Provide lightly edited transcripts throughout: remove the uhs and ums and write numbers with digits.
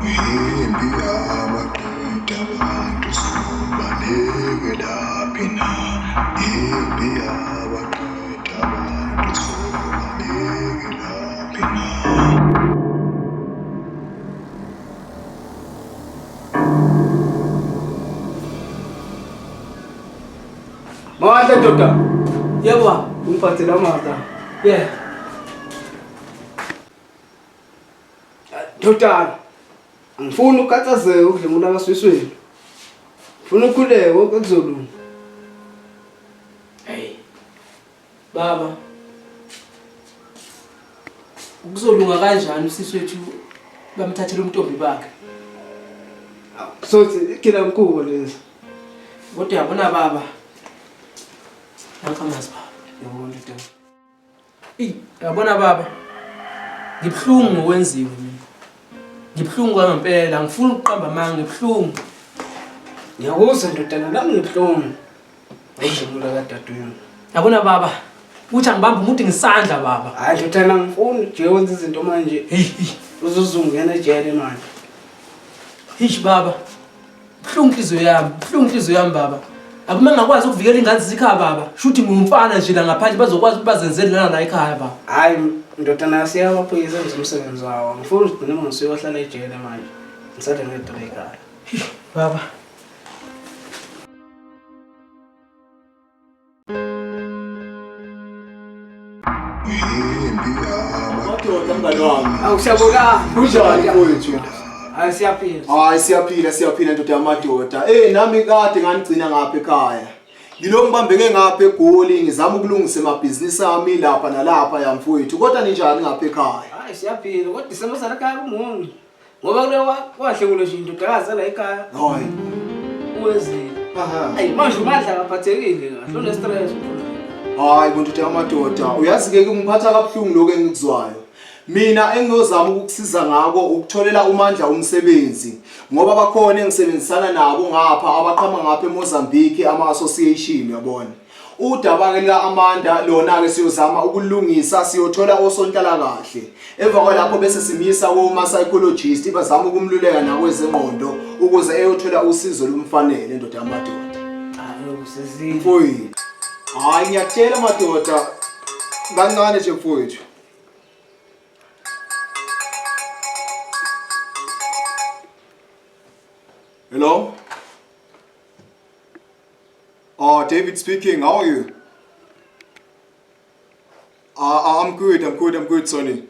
Impi amadoda abantu sobalekela phina. Impi amadoda abantu sobalekela phina. Mawandla doda. Yebo, ungiphathele amandla. Yeah. Doda. Angifuni ukukhathazeka ukudlula ngaswisweni. Ngifuna ukukhuleka okuzolunga. Hey. Baba. Kuzolunga kanjani usiswethu bamthathela umntombi bakhe? Sothi ikhila mkhulu lezi. Kodwa yabona baba. Angikamazi baba. Yabona into. Yabona baba. Ngibhlungu ngokwenziwe mina. Ngibhlungu ngempela, ngifuna ukuqamba manga ngibhlungu. Ngiyakuzwa ndodana nami ngibhlungu. Ayijimula kadadewenu. Yabona baba, uthi angibamba umuntu ngisandla baba. Hayi ndodana ngifuna nje wenza izinto manje. Hey, uzozungena ejele manje. Hish baba. Buhlungu inhliziyo yami baba. Akuma ngakwazi ukuvikela ingane zikhaya baba. Shuthi ngumfana nje la ngaphandle bazokwazi ukubazenzela lana la ekhaya baba. Hayi ndodana siyabaphoyisa umsebenzi wawo. Ngifuna ukugcina ngisiyohlala ejele manje. Ngisade ngedwa ekhaya. Baba. Madoda mngani wami. Awusiyabona. Kunjani mfowethu? Hayi siyaphila. Hayi siyaphila ndoda yamadoda. Nami kade nganigcina ngapha ekhaya. Ngilo ngibambeke ngapha eGoli ngizama ukulungisa emabhizinisi ami lapha nalapha yamfowethu. Kodwa ninjani ngapha ekhaya? Hayi siyaphila kodwa December sala ekhaya kumungu. Ngoba kule wahle kulo nje indodakazi la ekhaya. Hayi. Uwezile. Hayi manje umadla kaphathekile kahle une stress. Hayi ndoda yamadoda, uyazi ke ngiphatha kabuhlungu lokho engikuzwayo. Mina engizozama ukukusiza ngako ukutholela umandla umsebenzi ngoba bakhona engisebenzisana nabo ngapha abaqhama ngapha eMozambique ama-association yabona. Udaba ke la Amanda lona ke siyozama ukulungisa siyothola osontala kahle. Emva kwalapho bese simisa kuma psychologist bazama ukumluleka nakwezengqondo ukuze eyothola usizo lumfanele ndoda yamadoda. Hayi usizile. Mfowethu. Hayi ngiyakutshela madoda kancane nje mfowethu. Hello? David speaking. How are you? I'm good, Sonny.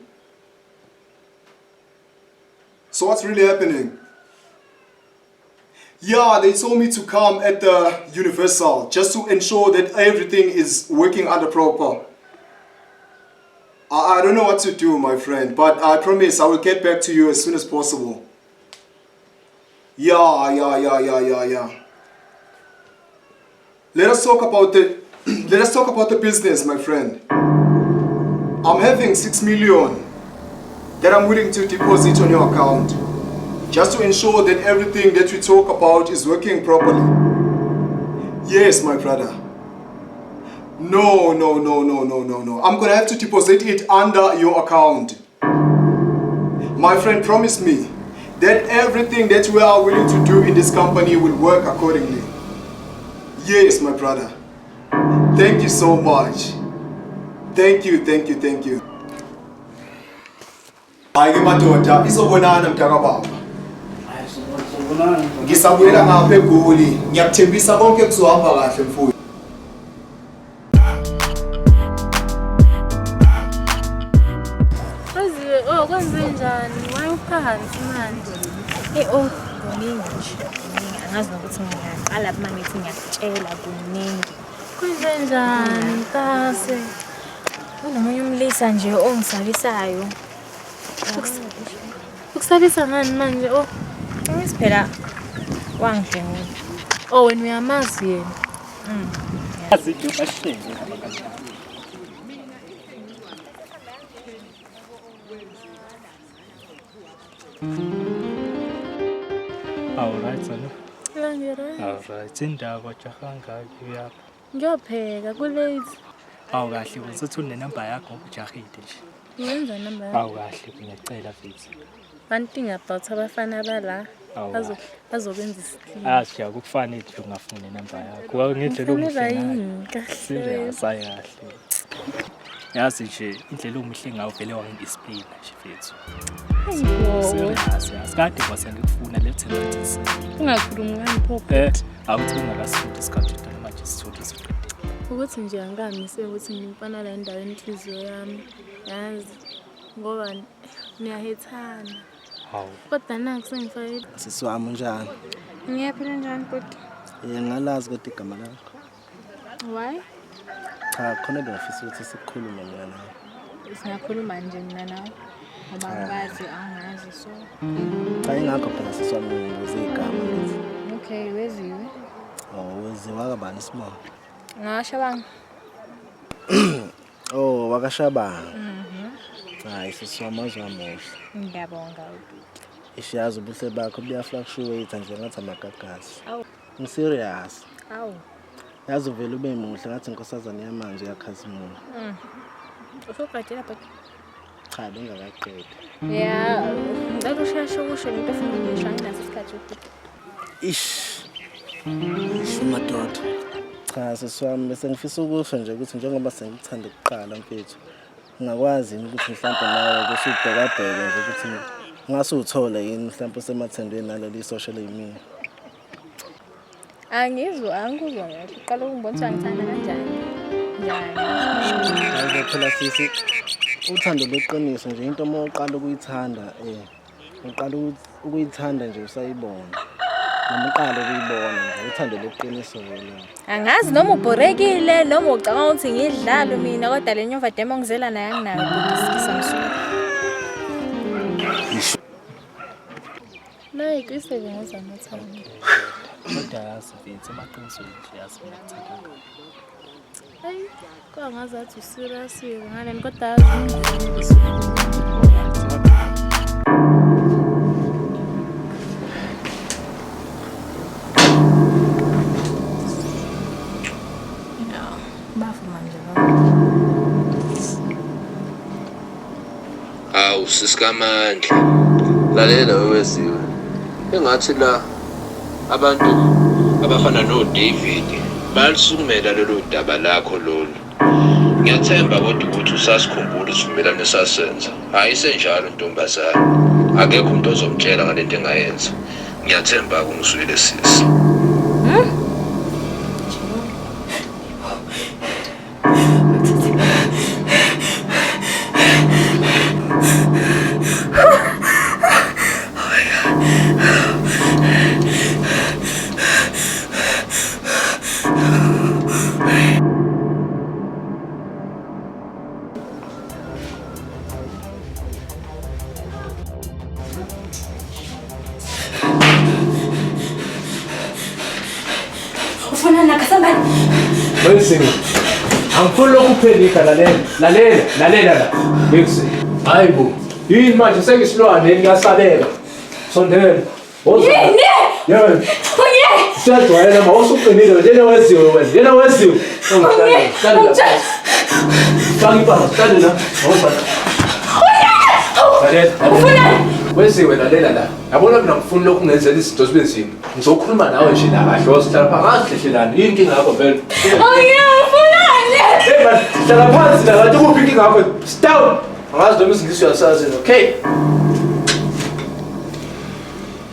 So what's really happening? Yeah, they told me to come at the Universal just to ensure that everything is working under proper. I don't know what to do, my friend, but I promise I will get back to you as soon as possible. Yeah. Let us talk about the business, my friend. I'm having 6 million that I'm willing to deposit on your account, just to ensure that everything that we talk about is working properly. Yes, my brother. No. I'm gonna have to deposit it under your account. My friend, promise me that everything that we are willing to do in this company will work accordingly. Yes, my brother. Thank you so much. Thank you. Hayi madoda, izobonana mntaka baba. Hayi sizobonana. Ngisabuyela ngapha eGoli. Ngiyakuthembisa konke kuzohamba kahle mfowethu. Kwenzenjani? Wayephansi manje. Kuningi nje. Angazi nokuthi ngingaqala manje ngithi ngiyakutshela kuningi. Kwenzenjani kase? Unomunye umlisa nje ongisabisayo. Ukusabisa ngani manje? Ngisiphela wangidengela. Wena uyamazi yena. Azithi ubashele. Alright, Zulu. Alright, indaba jahangaki yapha. Ngiyopheka kulate. Kahle uzothi unenamba yakho ujahide nje. Yenza number yakho. Kahle ngiyacela futhi. one thing about abafana bala bazokwenza isikini. Siya kufanele ungafuni number yakho. Ngendlela omuhle serious ayahle. Yazi nje indlela omuhle ngayo vele wangidisplay nje mfethu. Serious asikade wasengikufuna lethe ngathi. Ungakhulumi ngani pho? Awuthi ungakasuthi isikhathi manje sithola isikhathi. Ukuthi nje angamise ukuthi ngimfana la endaweni inhliziyo yami. Yazi ngoba niyahethana. Hawu. Kodwa nangu sengifayile. Sisiwami njani? Ngiyaphila njani kodwa? Ngalazi kodwa igama lakho. Why? Cha khona bengifisa ukuthi sikhulume mina nawe. Singakhuluma nje mina nawe. Ngoba ngazi angazi so. Cha ingakho phela sisiwami ngibuze igama lithi. Okay, Weziwe. Weziwe kabani Sibongo? Ngashabanga. Wakashabanga. Hayi sisiwami azamuhle. Ngiyabonga. Ishiyazi ubuhle bakho buyafluctuate nje ngathi amagagasi. Ngiserious. Awu. Yazi uvela ube muhle ngathi inkosazana yamanzi yakhazimula. Usoqedela but Cha bengakaqedi. yeah, ngakushasha ukusho into efuna ngisho anginaso isikhathi Ish madoda. Cha sisiwami bese ngifisa ukusho nje ukuthi njengoba sengikuthanda ukuqala mfethu. Ngakwazi ukuthi mhlawumbe nawe kusubhekabheke nje ukuthi ngase uthola yini mhlawumbe semathendweni naleli social media. angizwa angikuzwa ngathi uqala ukungibonisa ngithanda kanjani Hayi phela sisi uthando lweqiniso nje into uma uqala ukuyithanda uqala ukuyithanda nje usayibona noma uqala ukuyibona nje uthando lweqiniso wena angazi noma ubhorekile noma ucabanga ukuthi ngidlalo mina kodwa le nyova demo ngizela naye anginayo ukuthi Samsung nayi kuyisebenza ngathanda Kodwa yazi mfethu amaqiniso nje yasimthanda. hayi kwangazathi userious ngane kodwa yazi Awu sisikamandla lalela Weziwe engathi la abantu abafana noDavid balisukumela lelo daba lakho lolu ngiyathemba kodwa ukuthi usasikhumbula isivumelwano sasenza hayi senjalo ntombazana akekho umuntu ozomtshela ngalento engayenza ngiyathemba ukungizwile sisi Weziwe angifuni lokuphelika lalela la Weziwe hayibo yini manje sengisilwane ngiyasabeka sondela yini siyajwayela ma usuqinile njena Weziwe Weziwe lalela la yabona mina ngifuna lokhu ngenzela izinto zibe nzima ngizokhuluma nawe nje la kahle wosihlala phakathi hlelani yini inkinga yakho vele hlala phansi la kanti kuphi inkinga yakho stop angazi noma izingisi uyasazi okay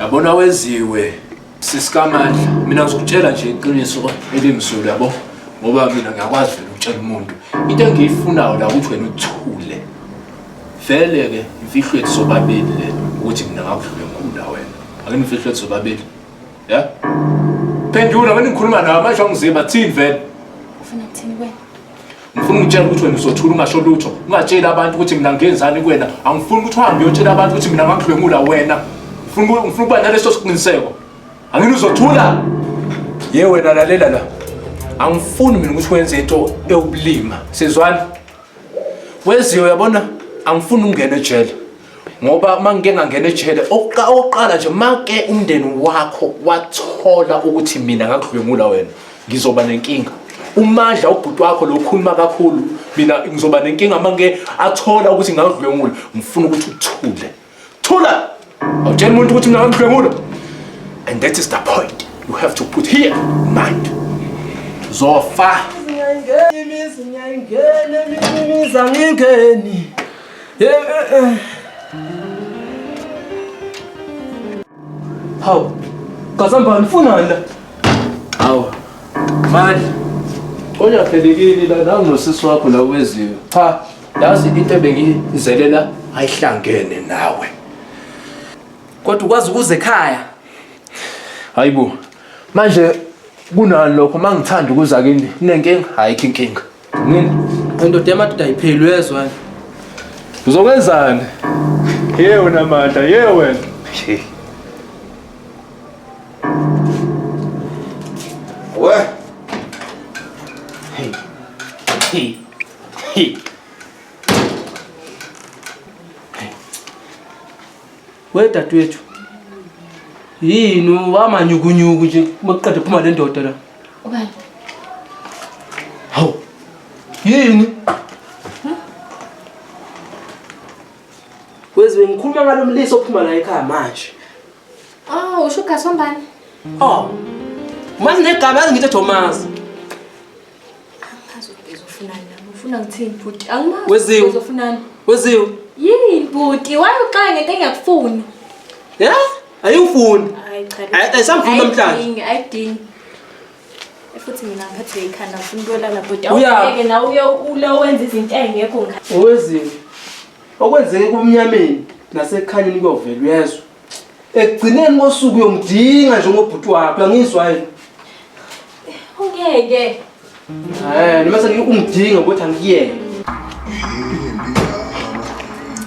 yabona Weziwe sisikamandla mina ngizokutshela nje iqiniso elimsulwa yabo ngoba mina ngiyakwazi vele ukutshela umuntu into engiyifunayo la ukuthi wena uthule vele ke imfihlo ethu sobabili le ukuthi mina ngakudlula enkulu wena akunimfihlo ethu sobabili ya phendula wena ngikhuluma nawe manje ungiziba thini vele ufuna ukuthini wena ngifuna ukutshela ukuthi wena uzothula ungasho lutho ungatshela abantu ukuthi mina ngenzani kuwena angifuni ukuthi uhambe uyotshela abantu ukuthi mina ngakudlwengula wena ngifuna ukuba naleso siqiniseko angini uzothula ye wena lalela la angifuni mina ukuthi wenze into eyobulima sizwana Weziwe yabona angifuni ungene ejele ngoba mangike ngangena ejele oqala nje make umndeni wakho wathola ukuthi mina ngakudlwengula wena ngizoba nenkinga umandla ubhuti wakho lokhuluma kakhulu mina ngizoba nenkinga mangike athola ukuthi ngakudlwengula ngifuna ukuthi uthule thula Awutshela umuntu ukuthi mina ngamdlwengula. And that is the point. You have to put here mind. Zofa. Ngingeni. Haw. Kasamba nifuna la. Haw. Manje. Onya phelekile la nanginosisi wakho la weziwe. Cha, yazi into ebengizelela ayihlangene nawe. Kodwa ukwazi ukuze ekhaya. Hayibo. Manje kunani lokho mangithanda ukuza kini inenkinga ayikho inkinga. Ngini? Indoda yamadoda ayipheli uyezwa. Uzokwenzani? Yebo namandla, yebo wena. We. Hey. We dadwethu. Yini wamanyukunyuku nje maqeda phuma le ndoda la. Ubani? Haw. Yini? Weziwe ngikhuluma ngalo mliso ophuma la ekhaya manje. Oh, usho Gasombani? Oh. Mazi negama yazi ngithi Thomas. Angazi uzofunani nami. Ufuna ngithini bhuti? Angimazi. Weziwe. Uzofunani? Weziwe. Yini bhuti? Wayoxanga ngento engiyakufuni. Yeah? Ayufuni. Hayi cha. Ayisamfuna namhlanje. Ayidingi. Futhi mina ngiphathe ikhanda ngifuna ukulala bhuti. Uya. Awuyeke na ulo wenza izinto engekho ngakho. Oweziwe. Okwenzeke kubumnyameni nasekukhanyeni kuyovela uyezwa. Ekugcineni kosuku uyongidinga njengobhuti wakho angizwa yini? Ungeke. Noma sengingidinga ukuthi angiyeke.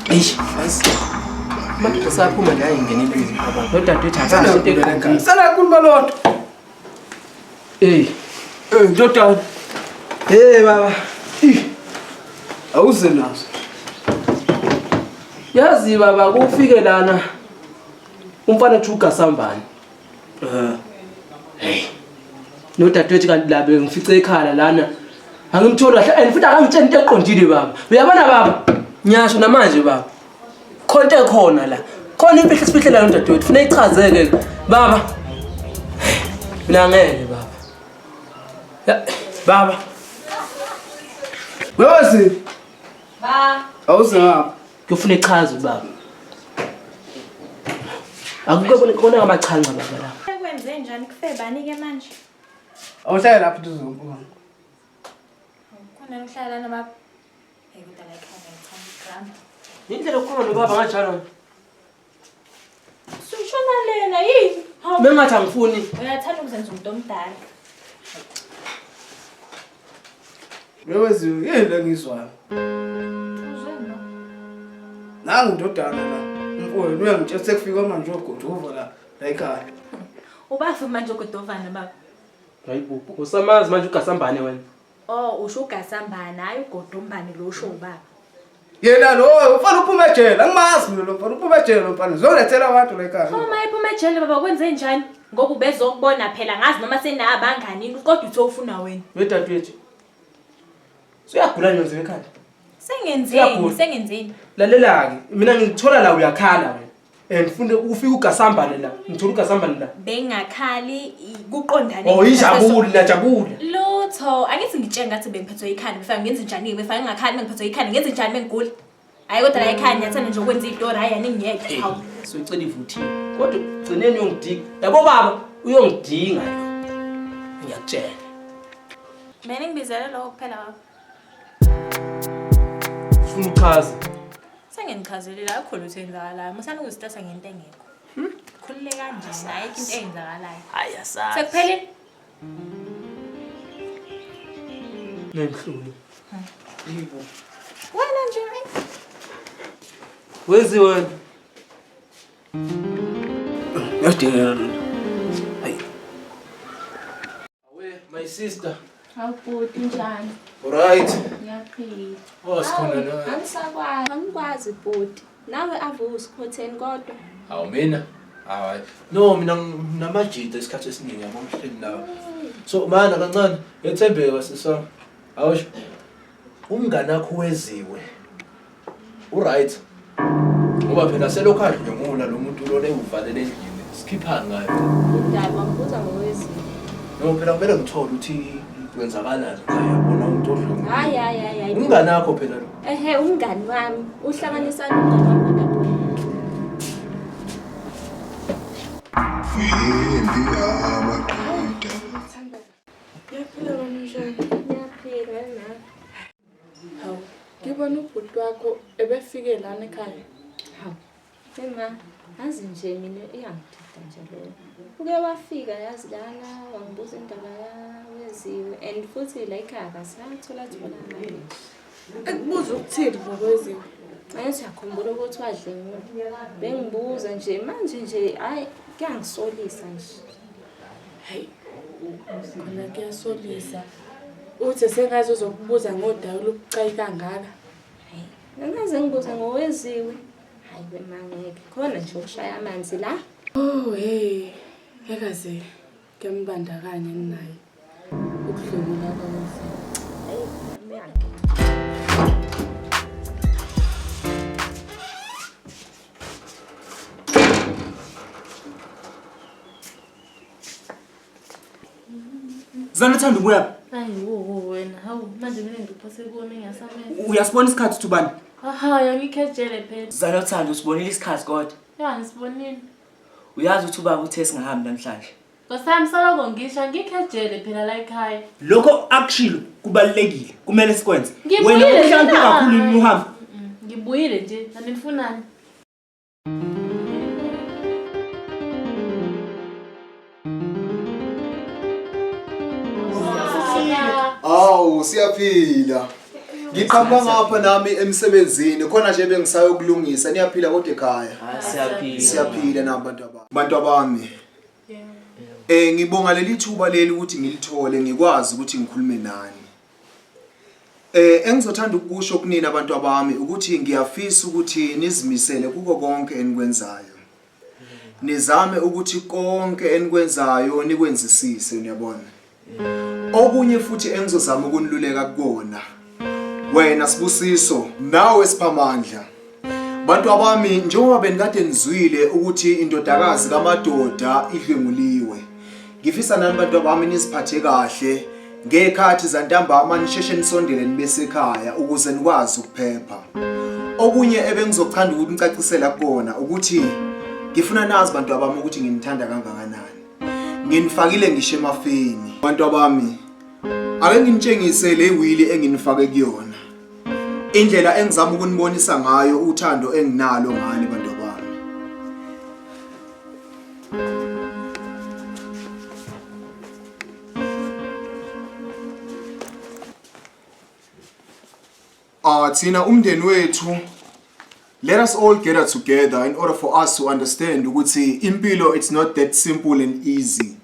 Eish, manje saphuma la ingenile izinto abantu. Nodadewethu akazi into ekhaya. Sana kuluma lodwa. Ndoda. Baba. Awuze nazo. Yazi baba kufike lana umfana thuga sambani. Nodadewethu kanti la bengifice ekhala lana. Angimthola and futhi akangitshela into eqondile baba. Uyabona baba? Nyasho namanje baba. Khonto ekhona la. Khona impilo esifihlela nodadewethu. Funa ichazeke baba. Mina ngeke baba. Ya baba. Wewe Ba. awuza kufuna ichazo baba. Akukho kona ngamachanqa baba la. Ekwenze njani kufebani ke manje? Awuhlala lapha tuzongibona. Khona uhlala noma kodwa la ekhaya ngithanda igrama. Indlela okhona nobaba kanjalo. Sushona lena yini? Mengathi angifuni. Uyathanda ukuzenza umuntu omdala. Weweziwe yini la ngizwayo? Uzwena? Nangi ndodana la. Mfowethu uyangitshela sekufika manje ogoduva la ekhaya. Ubafi manje ugodovana baba. Hayibo, usamazi manje ugasambane wena. Oh, usho ugasambana hayi ugodombane lo usho ubaba. Yena lo ufana uphuma ejele, angimazi mina lo ufana uphuma ejele mfana. Zolethela abantu la ekhaya. Uma iphuma ejele baba kwenze njani? Ngoba ubezokubona phela ngazi noma senabangani kodwa uthi ufuna wena. Wedadewethu. Suyagula nje ekhaya. Sengenzeni. Lalela ke, mina ngithola la uyakhala wena. Ngifuna ufika ugasambane la. Ngithola ugasambane la. Bengakhali kuqondane. Oh, ijabule najabule. Lutho, angithi ngitshela ngathi bengiphethwe ikhanda, befika ngenza njani, befika ngingakhali bengiphethwe ikhanda, ngenza njani bengigula. Hayi kodwa la ekhaya ngiyathanda nje ukwenza izitori, hayi aningiyeke hawu. Soyicela ivuthi. Kodwa ugcineni uyongidinga. Yabo baba, uyongidinga lo. Ngiyakutshela. Mina ngibizele lokho kuphela baba. Ufuna uchaza. Sengenichazele la akho lutho enzakalayo. Musana ukuzitasa ngento engekho. Khulile kanje naye into eyenzakalayo. Hayi asazi. Sekuphelile? Nemhlulu. Yibo. Wena nje. Weziwe. Yadingela. Hayi. Awe, my sister. Awubhuti njani? Alright. Ngiyaphila. Oh, sikhona la. Angisakwazi, angikwazi bhuti. Nawe avusa khotheni kodwa. Awu mina. Hayi. No, mina namajita isikhathi esiningi yabo mhleli lawo. So mana kancane, yethembeka sisa. Awusho. Umngane wakho weziwe. Alright. Ngoba phela selokho adlwengula. ungavula lo muntu lona engivalele endlini. Sikhiphani ngayo. Indaba ngibuza ngokweziwe. No phela kumele ngithole ukuthi kwenzakalani ekhaya yabona umuntu odlula. Hayi. Umngane wakho phela lo. Umngani wami uhlanganisa nomngani wami kodwa. Yaphila kanjani? Ngiyaphila na. Hawu, ngibona ubhuti wakho ebefike lana ekhaya. Hawu. Ema, azi nje mina iyangithatha nje leyo. Uke wafika yazi lana wangibuza indaba yaweziwe and futhi la ekhaya kasathola manje. Ekubuza ukuthini ngokweziwe? Manje uyakhumbula ukuthi wadlenga. Bengibuza nje manje nje hayi kuyangisolisa nje. Hayi. Khona kuyasolisa. Uthi sengazi uzokubuza ngodawu lokucayi kangaka. Hayi. Ngaze ngibuza ngoweziwe. Hayi bemangeke. Khona nje ukushaya amanzi la. Oh hey. Ekaze ngembandakanye naye. Ukudlula kwaweziwe. Hayi, ngiyangena. Zana thanda ubuya. Hayi wena, hawu manje mina ngiphose kubona ngiyasamela. Uyasibona isikhathi uthubani? Aha, yangikhejele phela. Zana uthanda usibonile isikhathi kodwa. Ya ngisibonile. Uyazi ukuthi ubaba uthe singahambi namhlanje. Ngosami saloko ngisho ngikhejele phela la ekhaya. Lokho akushilo kubalekile. Kumele sikwenze. Ngibuyile Wena uhlala kakhulu nje. uhambe. Ngibuyile nje, nami nifunani? Awu siyaphila. Ngiqhamba ngapha nami emsebenzini khona nje bengisayokulungisa niyaphila kodwa ekhaya. Siyaphila nabantu abami. Bantu abami. Ngibonga leli thuba leli ukuthi ngilithole ngikwazi ukuthi ngikhulume nani. Engizothanda ukusho kunina abantu abami ukuthi ngiyafisa ukuthi nizimisele kuko konke enikwenzayo. Nizame ukuthi konke enikwenzayo nikwenzisise uyabona. Okunye futhi engizozama ukuniluleka kukona. Wena Sibusiso, nawe Siphamandla. Bantu abami njengoba benikade nizwile ukuthi indodakazi kaMadoda idlenguliwe. Ngifisa nani bantu abami nisiphathe kahle ngekhathi zantambama nisheshe nisondele nibese ekhaya ukuze nikwazi ukuphepha. Okunye ebengizokuthanda ukuthi nicacisela kona ukuthi ngifuna nazi bantu abami ukuthi nginithanda kangakanani. Nginifakile ngisho emafeni. Bantu abami ake nginitshengise le wili enginifake kuyona. Indlela engizama ukunibonisa ngayo uthando enginalo ngani bantu abami. Thina umndeni wethu, let us all gather together in order for us to understand ukuthi impilo it's not that simple and easy.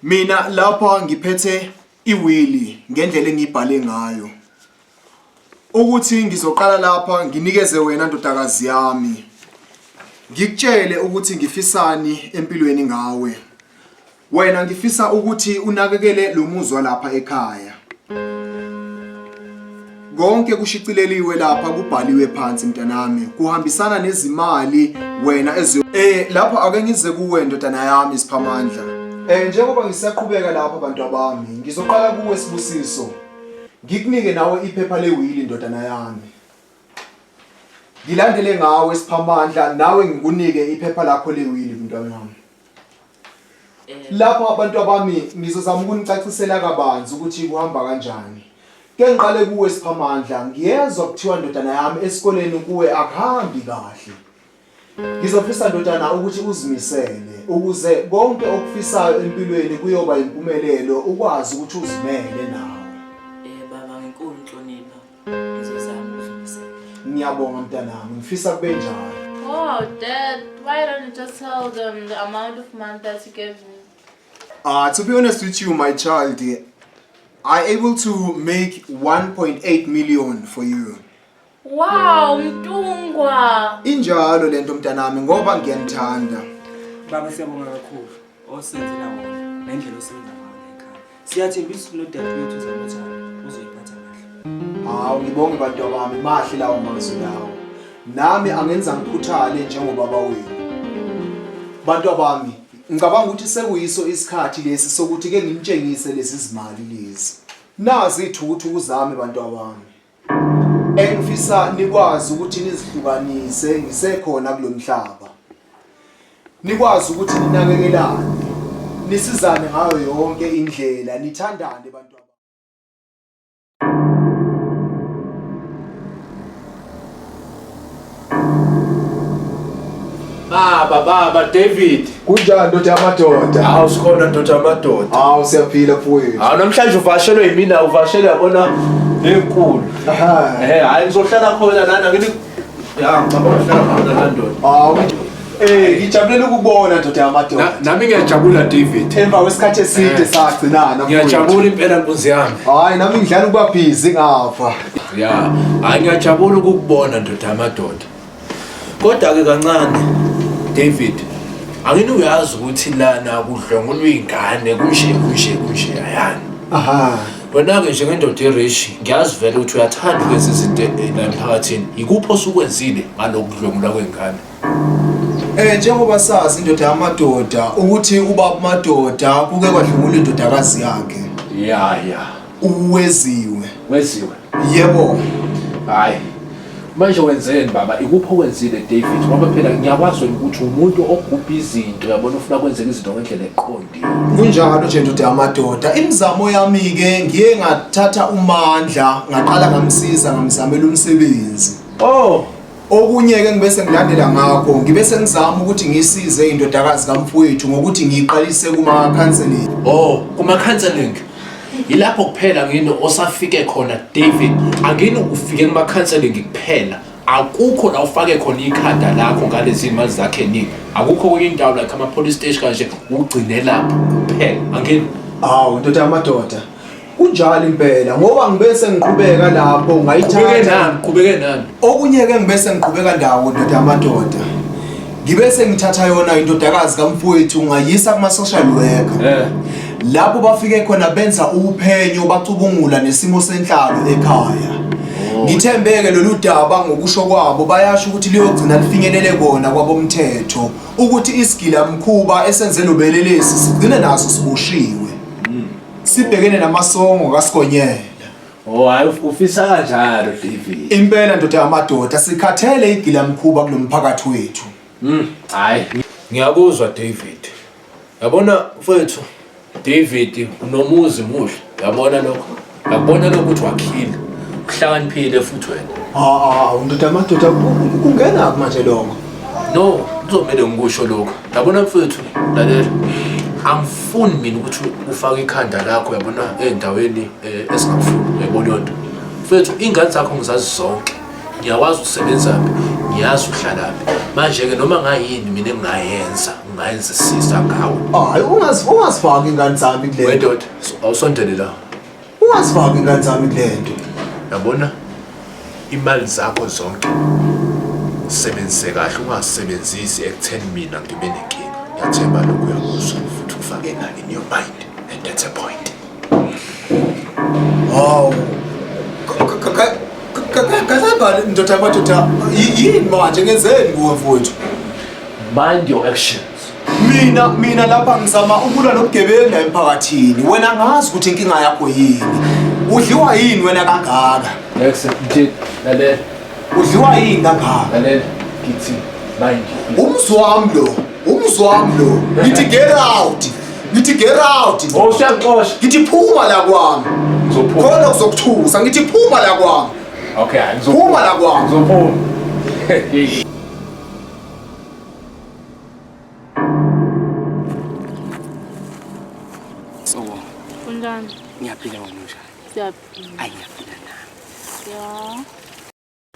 Mina lapha ngiphethe iwili ngendlela engibhale ngayo. Ukuthi ngizoqala lapha nginikeze wena ndodakazi yami. Ngikutshele ukuthi ngifisani empilweni ngawe. Wena ngifisa ukuthi unakekele lo muzwa lapha ekhaya. Konke kushicileliwe lapha kubhaliwe phansi mntanami. Kuhambisana nezimali wena lapha ake ngize kuwe ndodana yami Siphamandla. Njengoba ngisaqhubeka lapha abantu abami, ngizoqala kuwe Sibusiso. Ngikunike nawe iphepha lewili ndodana yami. Ngilandele ngawe Siphamandla nawe ngikunike iphepha lakho lewili mntwana wami. Lapha abantu abami ngizozama ukunicacisela kabanzi ukuthi kuhamba kanjani. Ke ngiqale kuwe Siphamandla, ngiyezwa kuthiwa ndodana yami esikoleni kuwe akuhambi kahle. Ngizofisa ndodana ukuthi uzimisele ukuze konke okufisayo empilweni kuyoba impumelelo ukwazi ukuthi uzimele nawe. Baba ngenkulu inhlonipho. Ngizozama ukuzimisela. Ngiyabonga mntanami, ngifisa kube njalo. Oh, Dad, why don't you just tell them the amount of money that you gave me? To be honest with you, my child, I'm able to make 1.8 million for you. Wow, mtungwa. Injalo lento mntanami ngoba ngiyanithanda. Baba siyabonga kakhulu. Osenzela wona nendlela osebenza ngayo ekhaya. Siyathembisa ukuthi lo dad wethu uzamuthanda uzoyiphatha kahle. Ngibonge bantu abami mahle lawo mazwi lawo. nami angenza ngikhuthale njengobaba wenu. Bantu abami, ngicabanga ukuthi sekuyiso isikhathi lesi sokuthi ke ngimtshengise lezi zimali lezi. Nazi ithukuthuku zami bantu abami. Engifisa nikwazi ukuthi nizihlukanise ngisekhona kulomhlaba. Nikwazi ukuthi ninakekelane. Nisizane ngayo yonke indlela, nithandane bantu abami. Baba David. Kunjani ndoda yamadoda? Hawu sikhona ndoda yamadoda. Hawu siyaphila mfowethu. Hawu namhlanje uvashelwe yimina uvashele yabona enkulu. Hayi ngizohlala khona lana ngithi baba uhlala khona la ndoda. Hawu ngijabulele ukubona ndoda yamadoda. Nami ngiyajabula David. Emva kwesikhathi eside sagcinana. Ngiyajabula impela nkosi yami. Hayi nami ngidlala ukuba busy ngapha. Hayi ngiyajabula ukukubona ndoda yamadoda. Kodwa ke kancane David, angini uyazi ukuthi lana kudlongolwa izingane kunje ayani. Wena ke njengendoda erishi ngiyazi vele ukuthi uyathanda ukwenza izinto la emphakathini. Ikuphi osukwenzile ngalokudlongolwa kwezingane? Njengoba sazi indoda yamadoda ukuthi ubaba madoda kuke kwadlungulwa indodakazi yakhe. Uweziwe. Yebo. Hayi. Manje wenzeni baba? Ikuphi okwenzile David? Ngoba phela ngiyakwazi ukuthi umuntu ogubha izinto yabona ufuna kwenzeka izinto ngendlela eqondile. Kunjalo nje ndoda yamadoda. Imizamo yami ke ngiye ngathatha umandla, ngaqala ngamsiza ngamzamela umsebenzi. Okunye ke ngibese ngilandela ngakho, ngibese ngizama ukuthi ngisize indodakazi kamfowethu ngokuthi ngiyiqalise kuma counseling. Kuma counseling. Ilapho kuphela ngini osafike khona David. Angini ufike kuma counseling kuphela. Akukho la ufake khona ikhanda lakho ngalezi imali zakhe nini. Akukho kwenye indawo like ama police station kanje ugcine lapho kuphela. Angini ndoda yamadoda. Kunjalo impela ngoba ngibese ngiqhubeka lapho ngayithatha. Qhubeke nami. Okunye ke ngibese ngiqhubeka ndawo ndoda yamadoda. Ngibese ngithatha yona indodakazi kamfowethu ngayisa kuma social worker. Lapho bafike khona benza uphenyo bacubungula nesimo senhlalo ekhaya. Ngithembeke lolu daba ngokusho kwabo bayasho ukuthi liyogcina lifinyelele kona kwabomthetho ukuthi isigila mkhuba esenze lobelelesi sigcine naso siboshiwe. Sibhekene namasongo kaSigonyela. Hayi ufisa kanjalo David. Impela ndoda yamadoda sikhathele igila mkhuba kulomphakathi wethu. Hayi ngiyakuzwa David. Yabona mfowethu David unomuzi muhle. Yabona lokho ukuthi wakhila. Uhlakaniphile futhi wena. Ndoda yamadoda kungena manje lokho. No, kuzomela ngikusho lokho. Yabona mfowethu lalela. Angifuni mina ukuthi ufake ikhanda lakho yabona endaweni esingafuni yabona nto. Mfowethu ingane zakho ngizazi zonke. Ngiyakwazi ukusebenza phi, ngiyazi uhlala phi. Manje ke noma ngayini mina engayenzisisa ngawe. Hayi ungazifaki ingane zami kule. Wedoda, awusondele la. Ungazifaki ingane zami kule nto. Yabona imali zakho zonke sebenzise kahle ungasebenzisi ekutheni mina ngibe nenkinga. Ngiyathemba lokho uyakuzwa futhi ufake ngani in your mind and that's a point. Kakabani ndoda yamadoda yini manje ngenzeni kuwe mfowethu? Mind your actions. Mina lapha ngizama ukulwa nobugebengu la emphakathini. Wena ngazi ukuthi inkinga yakho yini. Udliwa yini wena kangaka? Next nje lalela. Udliwa yini kangaka? Lalela kithi mind. Umzwami lo. Ngithi get out. Uyaxosha. Ngithi phuma la kwami. Ngizophuma. Khona kuzokuthusa. Ngithi phuma la kwami. Okay, phuma la kwami. Ngizophuma. Undando. Ngiyaphila wena unjani? Siyaphila. Ayi ngiyaphila nami.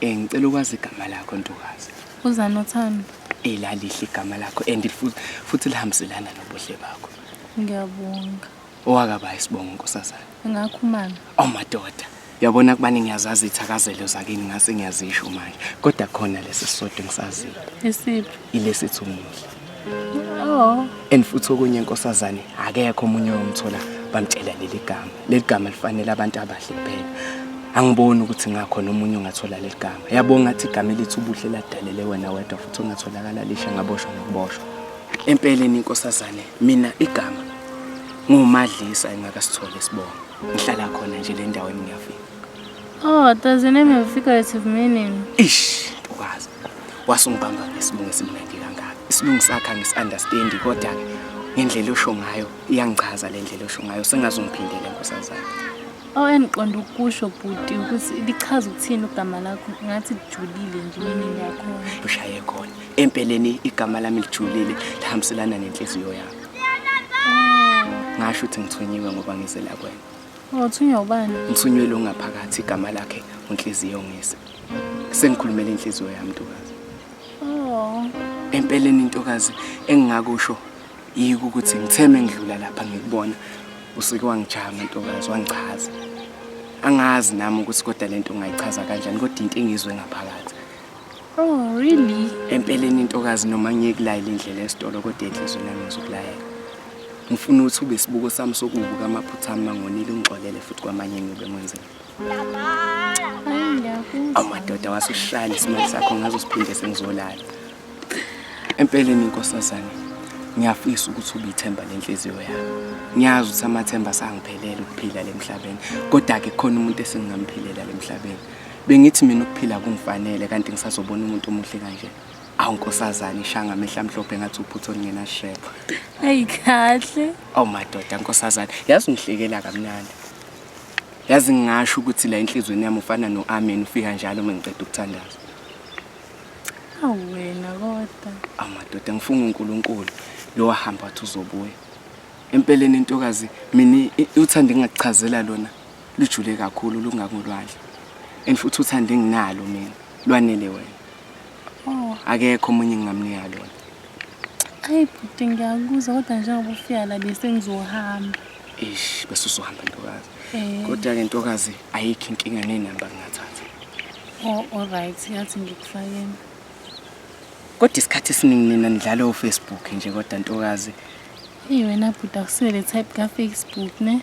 Ngicela ukwazi igama lakho ntokazi. Uthando. Elalihle igama lakho and futhi lihambiselana nobuhle bakho. Ngiyabonga. Owakaba isibongo nkosazana. Ngakhumana. Madoda. Yabona kubani ngiyazazi ithakazelo zakini ngase ngiyazisho manje. Kodwa khona lesisodwa ngisaziyo. Isiphi? Ilesithi umuhle. And futhi okunye nkosazane akekho umunye omthola bamtshela leli gama. Leli gama lifanele abantu abahle kuphela. angiboni ukuthi ngakho nomunye ungathola legama. Yabo ngathi igama elithi ubuhle ladalele wena wedwa futhi ungatholakala lisha ngaboshwa nokuboshwa. Empeleni inkosazane mina igama ngumadlisa engakasithole sibonga. Ngihlala khona nje le ndawo engiyafika. Oh, does the name have figurative meaning? Ish, ukwazi. Wasungibamba ngesibungu esimnandi kangaka. Isilungu sakhe ngisi-understand kodwa ngendlela osho ngayo iyangichaza le ndlela osho ngayo sengazongiphindela inkosazane. Oh, engiqonda ukusho bhuti ukuthi lichaza ukuthini igama lakho ngathi lijulile nje meaning yakho. Ushaye khona. Empeleni igama lami lijulile lihambiselana nenhliziyo yami. Ngasho ukuthi ngithunyiwe ngoba ngizela kwena. Oh, thunywa ubani? Ngithunyelwe ngaphakathi igama lakhe unhliziyo ngise. Sengikhulumela inhliziyo yami ntokazi. Oh. Empeleni intokazi engingakusho yiko ukuthi ngitheme ngidlula lapha ngikubona usike wangijama ntokazi wangichaza. Angazi nami ukuthi kodwa lento ungayichaza kanjani kodwa into engizwe ngaphakathi. Oh, really? Empeleni intokazi noma ngiyekulayela indlela esitolo kodwa inhliziyo yami ngizokulayela. Ngifuna ukuthi ube sibuko sami sokubuka amaphutha ami mangonile ungixolele futhi kwamanye ngibe ngwenzeni. Amadoda wasushaya isimali sakho ngazo siphinde sengizolala. Empeleni inkosazane ngiyafisa ukuthi ubithemba lenhliziyo yami. Ngiyazi ukuthi amathemba sangiphelele ukuphila lemhlabeni kodwa ke khona umuntu esengingamphilela lemhlabeni. Bengithi mina ukuphila kungifanele kanti ngisazobona umuntu omuhle kanje. Awunkosazane ishanga amehla amhlophe ngathi uphutho lingenashebo. Ayikahle. Madoda nkosazane yazi ungihlekela kamnandi. Yazi ngisho ukuthi la enhlizweni yami ufana noAmen ufika njalo mengiceda ukuthandaza. Awena kodwa. Madoda ngifunga uNkulunkulu lo wahamba wathi uzobuya. Empeleni intokazi mina uthanda ngingakuchazela lona lujule kakhulu lungangolwandle. Enfuthi uthanda nginalo mina lwanele wena. Oh, akekho omunye ngingamnika lona. Hayi bhuti ngiyakuzwa kodwa njengoba ufika la bese ngizohamba. Ish bese uzohamba ntokazi. Kodwa ke ntokazi ayikho inkinga nenamba ngingathatha. Oh, all right, yathi ngikufakeni. Kodwa isikhathi esiningi mina ngidlala uFacebook nje kodwa ntokazi. Wena bhuti akusiwe le type ka Facebook ne?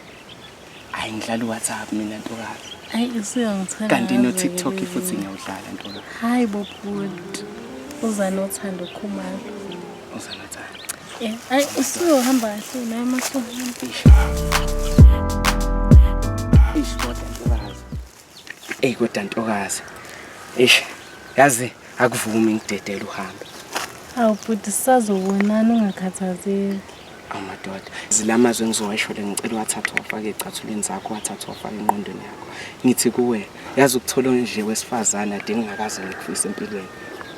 Hayi ngidlala uWhatsApp mina ntokazi. Hayi usiyangithanda. Kanti no TikTok futhi ngiyawudlala ntokazi. Hayi bo bhuti. Uza nothando khumalo. Uza nothando. Hayi usiyohamba kahle naye masohamba. Ish kodwa ntokazi. Kodwa ntokazi. Yazi akuvumi ngidedela uhambe. Awu bhuti sisazobonana ungakhathazeki. Amadoda zilamazwe engizowasho le ngicela wathatha wafaka ecathulweni zakho wathatha wafaka enqondweni yakho. Ngithi kuwe yazi ukuthola nje wesifazana dingakaze ngikufisa empilweni.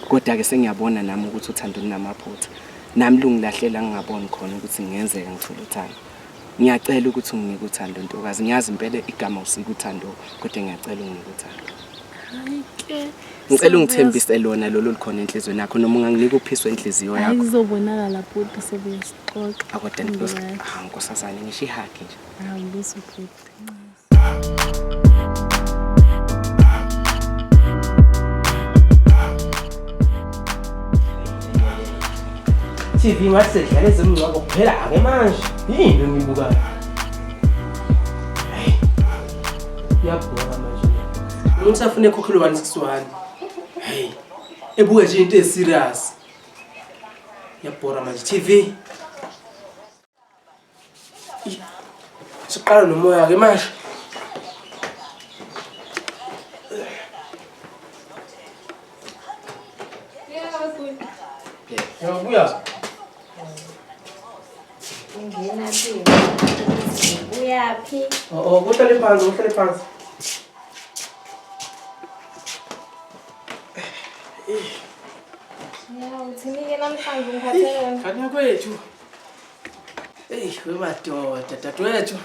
Kodwa ke sengiyabona nami ukuthi uthando linamaphutha. Nami lungilahlela ngingaboni khona ukuthi ngiyenzeka ngithola uthando. Ngiyacela ukuthi unginike uthando ntokazi. Ngiyazi impela igama usika uthando kodwa ngiyacela unginike uthando. Hayi ke. Ngicela ungithembise lona lolo likhona enhlizweni yakho noma unganginika uphiso enhliziyo yakho. Ayizobonakala lapho ukuthi sebesixoxa. Akodwa ntokazi nkosazane ngisho ihagi nje. Hayi buso bhuti. TV ngathi sedlala ezemngcwabo kuphela ke manje. Yini ngibukayo? Hey. Yabona manje. Ngisafuna ekhokhelo 161. Hey. Ebuke nje into eserious. Yabona manje TV. Siqala nomoya ke manje. Yabuya. Ngena phi? Uyaphi? Uhlale phansi, uhlale phansi. Uthini namhlanje ngiphathele? Khanya kwethu. Wemadoda, dadewethu.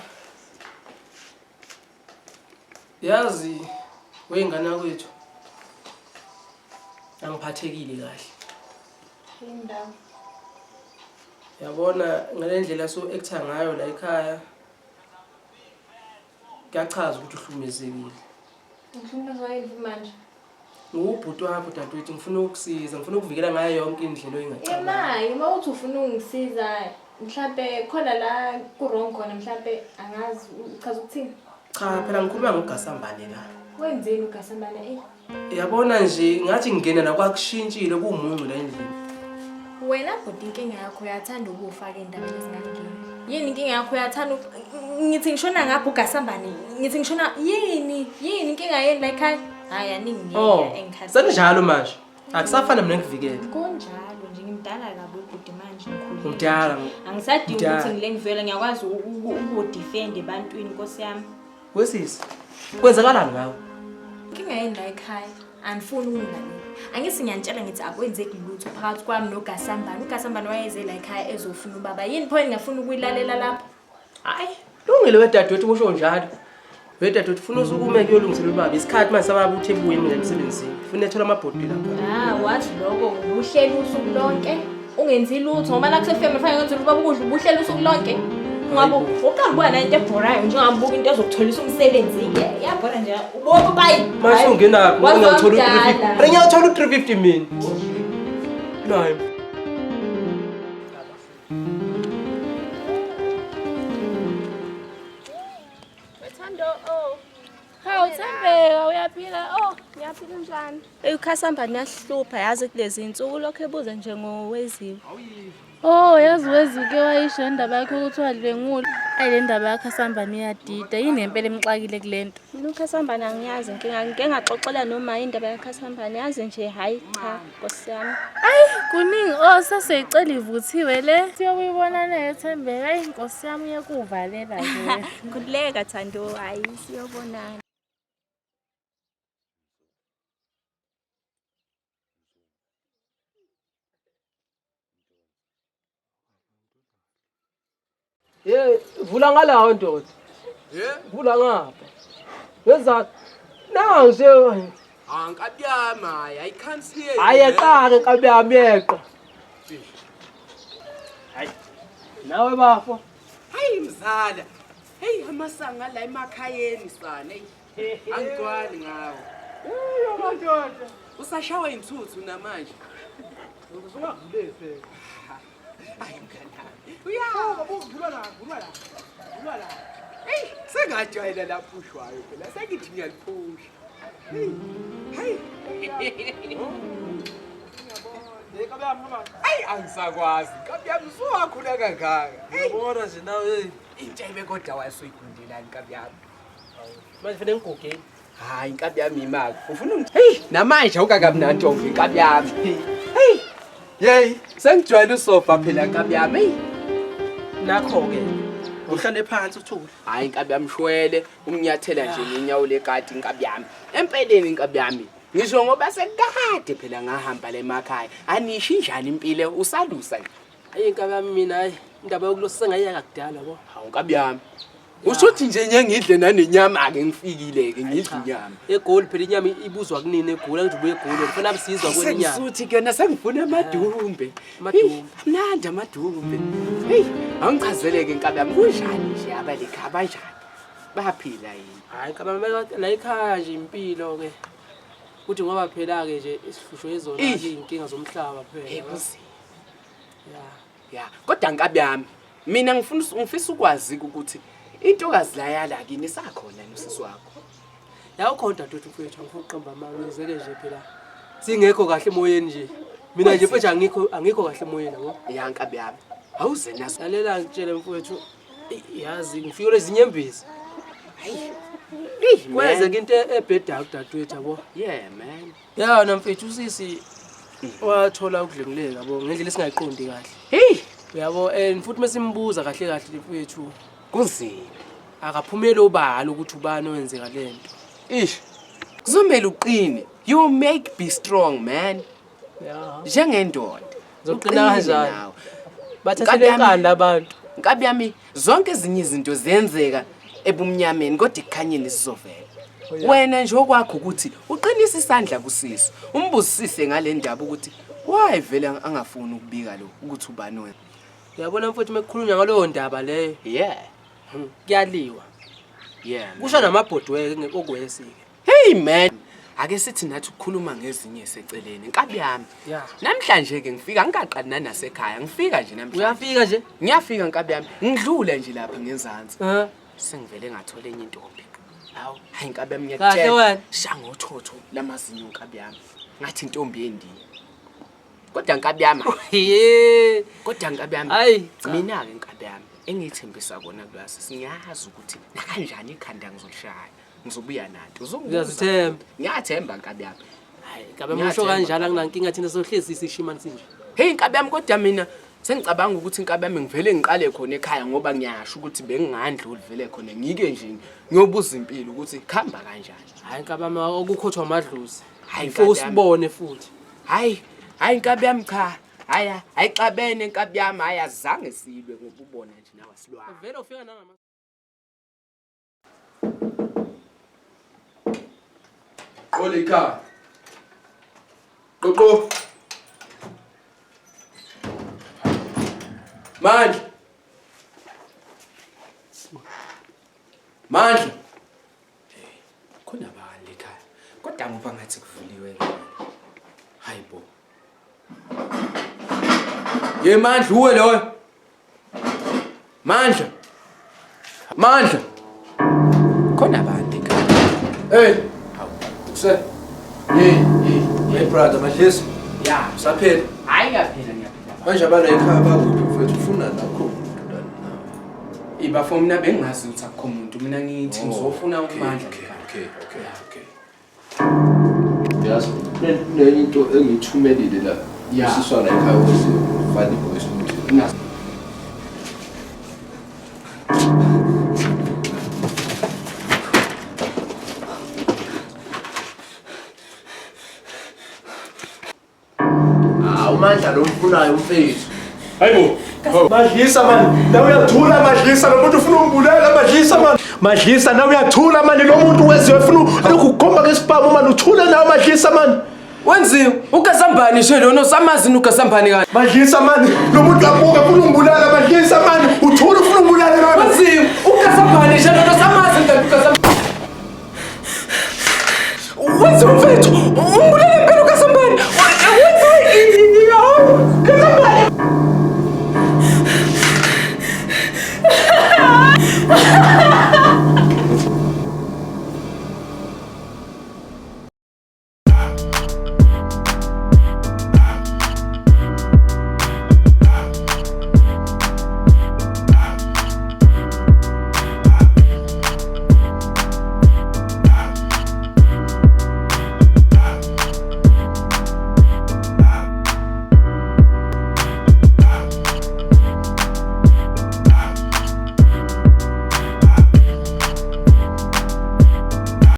Yazi wengana kwethu. Angiphathekile kahle. Indawo. Yabona ngalendlela so actor ngayo la ekhaya. Kuyachaza ukuthi uhlumezekile. Ngifuna yini manje? Ubhuti wakho dadewethu ngifuna ukusiza, ngifuna ukuvikela ngayo yonke indlela oyingacabanga. Yemayi, mawuthi ufuna ungisiza, mhlambe khona la ku wrong khona mhlambe angazi uchaza ukuthini? Cha phela ngikhuluma ngogasambane la. Wenzeni ugasambane Yabona nje ngathi ngingena nakwakushintshile kuumuncu la endlini. Wena bhuti inkinga yakho uyathanda ukufaka endabeni ezingalungile. Yini inkinga yakho uyathanda ngithi ngishona ngapha ugasambane. Ngithi ngishona yini inkinga yeni la ekhaya? Hayi aninginyeka engikhathi. Senjalo manje. Akusafana mina ngivikele. Kunjalo nje ngimdala kabi ubhuti manje ngikhulile. Umdala. Angisadingi ukuthi ngile ngivela ngiyakwazi ukudefend ebantwini Nkosi yami. Wesisi. Kwenzakalani ngawe? Inkinga yeni la ekhaya? Anifuni ukungilalela. Angithi ngiyantshela ngithi akwenzeki lutho phakathi kwami nogasambane. Ugasambane wayeze la ekhaya ezofuna ubaba. Yini point ngiyafuna ukuyilalela lapho? Hayi, lungile wedadewethu kusho njalo. Wedadewethu ufuna usukume kuyolungisela ubaba. Isikhathi manje sababa uthi ebuye mina emsebenzini. Ufuna ethola amabhodi lapha. Wathi lokho ubuhlela usuku lonke. Ungenzi lutho ngoba la kusefike mfana ngenza ubaba ukudla ubuhlela usuku lonke. Ngabo uqala ubona into ebhorayo njengambuka into ezokutholisa umsebenzi ke. Yabona nje ubobo bayi. Manje ungena ngiyathola u350. Ngiyathola u350 mina. Nayi. Uthando Hawu Thembeka uyaphila ngiyaphila njani? Ukhasambane yahlupha yazi kulezi insuku lokho ebuza nje ngoweziwe. Yazi wezuke wayisho indaba yakho ukuthi wadlengula. Le ndaba yakho asambane iyadida. Yini ngempela emxakile kulento? Mina ukhasambane angiyazi ngike ngaxoxela noma indaba yakhasambane yazi nje hayi cha Nkosi yami. Kuningi saseyicela ivuthiwe le. Siyokuyibona neThembeka. Nkosi yami uyekuvalela nje. Kuleka Thando hayi siyobonana. Vula ngalawo ndoda. Vula ngapha. Wenza nanje. Nkabiyama, I can't see it. Ayeqaka nkabiyama yeqa. Hayi. Nawe bafo. Hayi mzala. Hey amasanga la emakhayeni sana. Angigcwali ngawo. Madoda. Usashawa inthuthu namanje. Usungavulese. Hayi mkhana. Uyavula la. Hey, sengajwayela lapho ushwayo phela. Sengithi ngiyaliphusha. Hey. Hey, angisakwazi. Nkabiyami usuwakhula kangaka. Yabona nje nawe intsha ibekodwa wayesuyigundela nkabiyami. manje fanele ngigogeni. Hayi nkabiyami imali. Ufuna hey, namanje awukakamnandi ntombi nkabiyami. Hey, sengijwayele usofa phela nkabiyami. Nakho ke uhlale phansi uthule. Hayi nkabiyami shwele umnyathela nje ngenyawo lekati nkabiyami. Empeleni nkabiyami. Ngisho ngoba sekade phela ngahamba le emakhaya. Anishi njani impilo usalusa nje. Hayi nkabiyami mina hayi indaba yokulosisa ngayeka kudala bo. Hawu nkabiyami. Ushuthi nje ngiyangidle nanenyama ke ngifikile ke ngidla inyama. Egoli phela inyama ibuzwa kunini egoli ngithi ubuye egoli ufuna abisizwa kwenyama. Sengisuthi kuyona sengifuna amadumbe. Mnandi amadumbe. Hey, angichazeleke nkabiyami kunjani nje abaleka abanjani? Baphila yini? Hayi nkabiyami la ekhaya nje impilo ke. Kuthi ngoba phela ke nje isihlusho ezona inkinga zomhlaba phela. Hey kuzi. Ya, kodwa nkabiyami mina ngifisa ukwazi ukuthi intokazi la yala kini sakhona nosisi wakho. Yawukhonda dodwa mfowethu ngifuna uqamba amanga ngizeke nje phela. Singekho kahle emoyeni nje. Mina nje mfethu angikho kahle emoyeni yabo. Ya nkabiyami. Awuze naso. Lalela ngitshele mfowethu yazi ngifike lezinyembezi. Hayi. Kwenzeka into ebhedaka dadwethu yabo. Yeah man. Yana mfethu usisi wathola ukudlenguleka yabo ngendlela esingayiqondi kahle. Hey, uyabo futhi mesimbuza kahle kahle mfowethu kunzima. Akaphumele ubalo ukuthi ubani owenzeka lento. Kuzomela uqine. You make be strong man. Yeah. Njengendoda. Zoqina kanjani? Bathathele enkanda abantu. Nkabiyami zonke ezinye izinto ziyenzeka ebumnyameni kodwa ekukhanyeni sizovela. Wena nje okwakho ukuthi uqinisa isandla kusisi. Umbuzisise ngale ndaba ukuthi why vele angafuni ukubika lo ukuthi ubani wena. Uyabona mfowethu mekukhulunywa ngalowo ndaba leyo. Yeah. Kuyaliwa. Yeah. Kusha namabhodi weke okwesike. Hey man. Ake sithi nathi ukukhuluma ngezinye eseceleni. Nkabiyami. Yeah. Namhlanje ke ngifika ngingaqali nasekhaya. Ngifika nje namhlanje. Uyafika nje? Ngiyafika nkabiyami. Ngidlule nje lapha ngenzansi. Sengivele ngathola enye intombi. Hawu, hayi Nkabi yami Kahle wena. Shangothotho lamazinyo Nkabi yami. Ngathi intombi yendiya. Kodwa Nkabi yami. Kodwa Nkabi yami. Hayi, mina ke Nkabi yami engithembisa kona kulwasi singazi ukuthi nakanjani ikhanda ngizolishaya. Ngizobuya nathi. Ngiyazithemba. Ngiyathemba Nkabi yami. Hayi, Nkabi yami usho kanjalo akunankinga thina sohlezi sishimani sinje. Hey Nkabi yami kodwa mina sengicabanga ukuthi Nkabi yami ngivele ngiqale khona ekhaya ngoba ngiyasho ukuthi bengingandluli vele khona ngike nje ngiyobuza impilo ukuthi khamba kanjani. Hayi Nkabi yami okukhothwa amadlozi. Hayi Mfo usibone futhi. Hayi Nkabi yami cha. Haya ayixabene Nkabi yami ayazange silwe ngokubona nje nawe silwa. Vele ufika nangama Olika. Qoqo. Mandla. Mandla. Khona bani ekhaya. Kodwa ngoba ngathi kuvuliwe ngene. Hayibo. Ye Mandla uwe loyo. Mandla. Mandla. Khona bani ekhaya. Hey. Se. Hey brother, madlisi. Ya, Saphela. hayi ngaphela. Manje abana ekhaya bakuphi mfethu ufuna nakho. Iba for mina bengazi ukuthi akukho umuntu mina ngithi ngizofuna uMandla. Okay. Yazi, nenye into engithumelile la. Usiswa la ekhaya Weziwe, funny boys music. Umandla lo mfunayo umfethu. Hayibo. Madlisa man, nawe uyathula Madlisa lo muntu ufuna umbulala Madlisa man. Madlisa nawe uyathula man lo muntu Weziwe ufuna ukukhomba ngesiphamu man uthula nawe Madlisa man. Wenziwe ukasambani nje lona samazi ukasambani kahle. Madlisa man, lo muntu abuka ufuna umbulala Madlisa